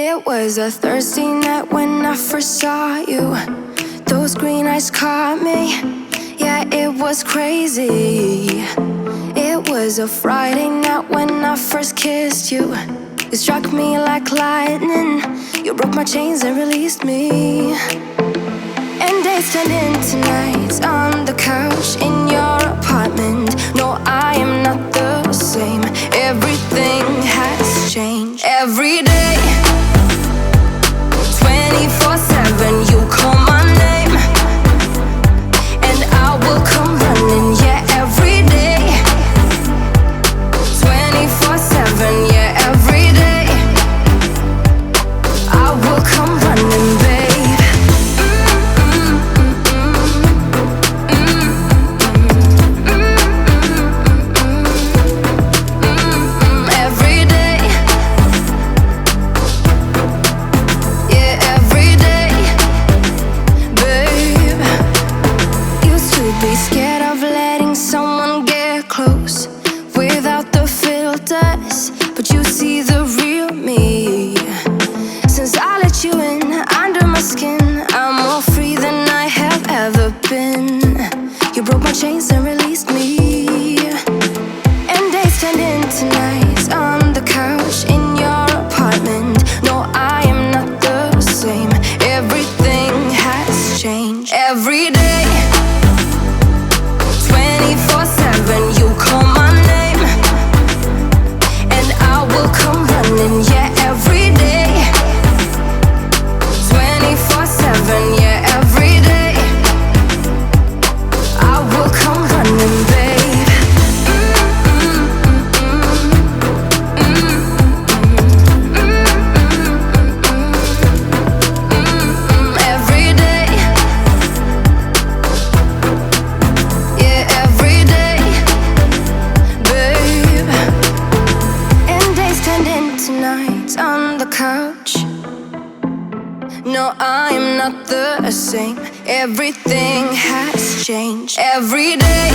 It was a Thursday night when I first saw you. Those green eyes caught me. Yeah, it was crazy. It was a Friday night when I first kissed you. You struck me like lightning. You broke my chains and released me. And days turned into nights on the couch in your apartment. No, I am not the same. Everything has changed. Every day 24/7, you call my name, and I will come running. Yeah, every day 24/7, yeah, every day I will come running, babe. Every day, yeah, every day, babe. Used to be scared of letting someone get close without the filters, but you see the real me. Since I let you in under my skin, I'm more free than I have ever been. You broke my chains and released me. And days turned into nights on the couch in your apartment. No, I am not the same. Everything has changed. Every day 24/7, you call my name, and I will come running. Yeah, every day 24/7, yeah, every day I will come running, babe. Every day, yeah, every day, babe. And days turned into nights on the couch. No, I am not the same. Everything has changed. Every day